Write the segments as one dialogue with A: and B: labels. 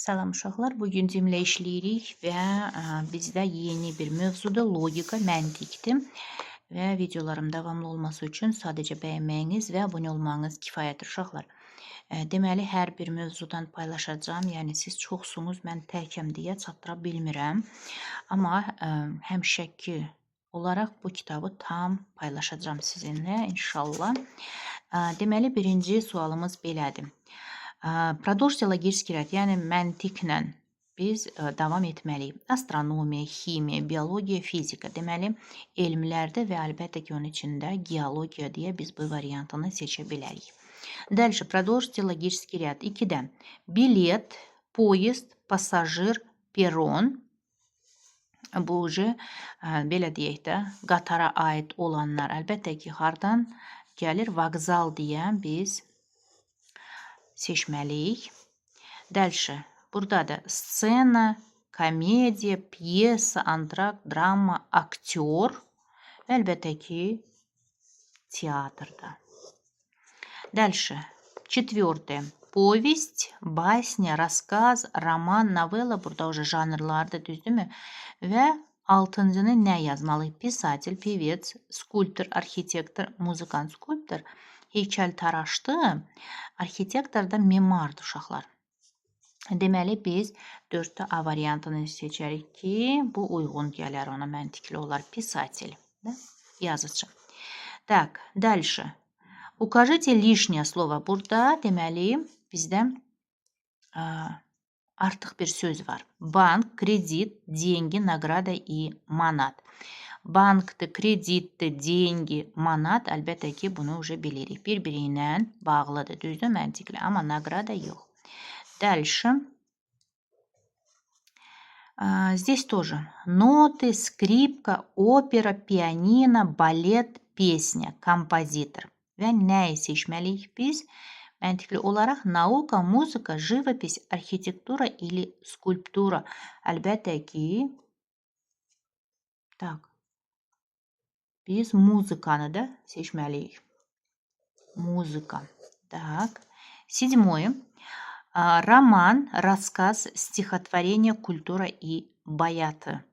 A: Salam uşaqlar, bugün cümlə işləyirik və bizdə yeni bir mövzuda logika, məntiqdir və videolarım davamlı olması üçün sadəcə bəyənməyiniz və abunə olmağınız kifayətdir uşaqlar. Deməli, hər bir mövzudan paylaşacağım, yəni siz çoxsunuz, mən təkəm deyə çatdıra bilmirəm. Amma həmişəki olaraq bu kitabı tam paylaşacağım sizinlə inşallah. Deməli, birinci sualımız belədir. Продолжите логический ряд, yəni məntiqlə biz davam etməliyik. Astronomiya, ximiya, biologiya, fizika. Deməli, elmlərdə və əlbəttə ki, onun içində geologiya deyə biz bu variantını seçə bilərik. Дальше продолжите логический ряд. 2-də bilet, poyezd, passajir, peron. Bu belə deyək də, qatara aid olanlar. Əlbəttə ki, hardan gəlir? Vağzal deyə biz seçməliyik. Дальше. Burada da scena, komediya, piyesa, antrakt, drama, aktyor. Əlbəttə ki, teatrda. Дальше. 4-də. Повесть, басня, рассказ, roman, novella. Burada уже janrlardır, düzdürmü? Və 6-cını nə yazmalıyıq? Писатель, pevец, skulptor, arxitektor, muzikant, skulptor. Heykəltaraşdı, arxitektor da memardır uşaqlar. Deməli, biz 4-də A variantını seçərik ki, bu uyğun gələr ona, məntiqli olar. Писатель, yazıcı. Так, дальше. Укажите лишнее слово. Burada deməli, bizdə artıq bir söz var. Bank, kredit, деньги, награда и manat. Bankdır, kreditdir, деньги, manat. Əlbəttə ki, bunu уже bilirik. Bir-biri ilə bağlıdır, düzdür, məntiqli. Amma nagrada yox. Дальше. Здесь тоже. Ноты, скрипка, opera, pianino, balet, песня, композитор. Və nəyi seçməliyik biz? Məntiqli olaraq nauka, muzika, живопись, arxitektura или skulptura. Əlbəttə ki, biz muzikanı da seçməliyik. Muzika. Так. 7-й. Роман, рассказ, стихотворение, культура и bayatı.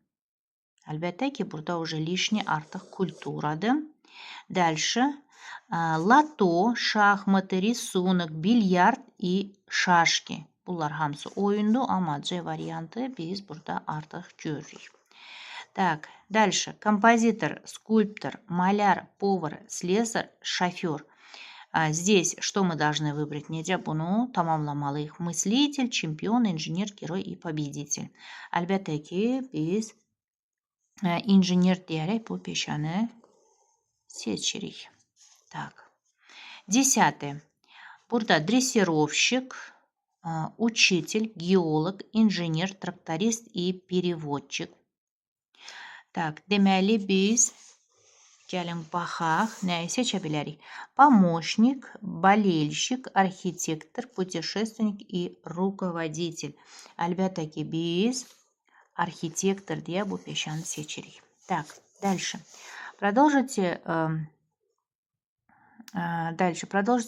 A: Əlbəttə ki, burada уже лишний artıq kulturadır. Дальше. Лото, şahmatı, рисунок, bilyard и şaşki. Bunlar hamısı oyundu, amma C variantı biz burada artıq görürük. Так, дальше. Композитор, скульптор, маляр, повар, слесарь, шофер. Здесь что мы должны выбрать? Necə bunu tamamlamalıyıq? Мыслитель, чемпион, инженер, герой и победитель. Əlbəttə ki, biz injiner deyərək bu peşəni seçirik. Так. 10-й. Burada дрессировщик, учитель, геолог, инженер, тракторист и переводчик. Так, deməli biz gəlin baxaq, nəyi seçə bilərik? Помощник, болельщик, архитектор, путешественник и руководитель. Əlbəttə ki, biz arxitektor deyə bu peşəni seçirik. Так, дальше. Продолжите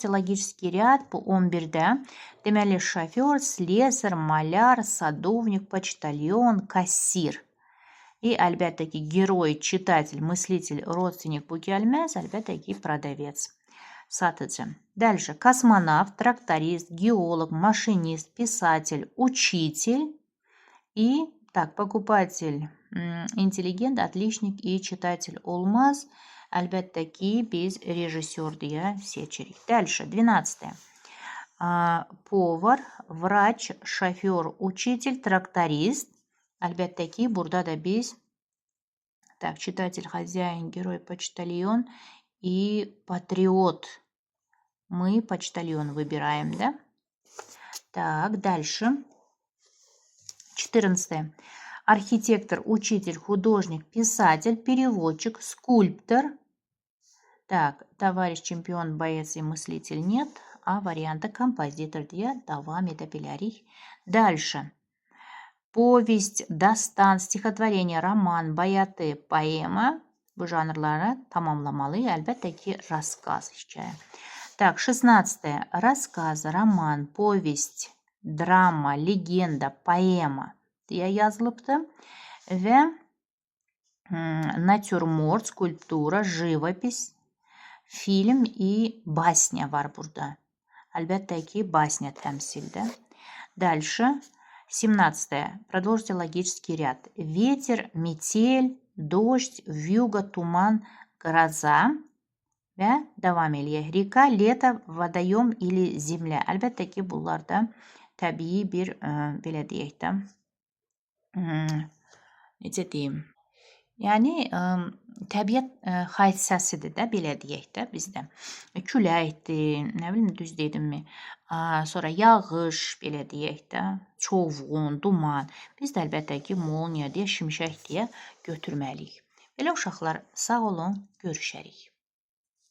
A: логический ряд по 11-də. Deməli, şoför, слесарь, маляр, садовник, почтальон, кассир. И əlbəttə ki, герой, читатель, мыслитель, родственник bu gəlməz. Əlbəttə ki, продавец, satıcı. Дальше. Космонавт, тракторист, геолог, машинист, писатель, учитель. И покупатель, интеллигент, отличник и читатель olmaz. Əlbəttə ki, biz rejissor deyə seçirik. Дальше. 12-də. Повар, врач, шофер, учитель, тракторист. Əlbəttə ki, burada da biz читатель, хозяин, герой, почтальон и патриот. Мы почтальон выбираем, да? Так, дальше. 14-е. Архитектор, учитель, художник, писатель, переводчик, скульптор. Так, товарищ, чемпион, боец и мыслитель нет. А варианты композитор deyə davam edə bilərik. Дальше. Повесть, dastan, стихотворение, роман, bayatı, poema. Bu janrları tamamlamalıyıq. Əlbəttə ki, рассказ, hikayə. Так, 16-е. Рассказ, роман, повесть, drama, legenda, poema deyə yazılıbdır və natürmort, skulptura, живопись, film и басня var burada. Əlbəttə ki, басня təmsildə. Дальше. 17. Продолжите логический ряд. Ветер, метель, дождь, вьюга, туман, гроза. Və davam eləyək. Reka, lето, водоем или земля. Əlbəttə ki, bunlar da təbii bir, belə deyək də, necə deyim, yəni təbiət hadisəsidir də, belə deyək də bizdə. Küləkdir, nə bilim, düz dedimmi? Sonra yağış, belə deyək də, çovğun, duman. Biz də əlbəttə ki, molniya deyə, şimşək deyə götürməliyik. Belə uşaqlar, sağ olun, görüşərik.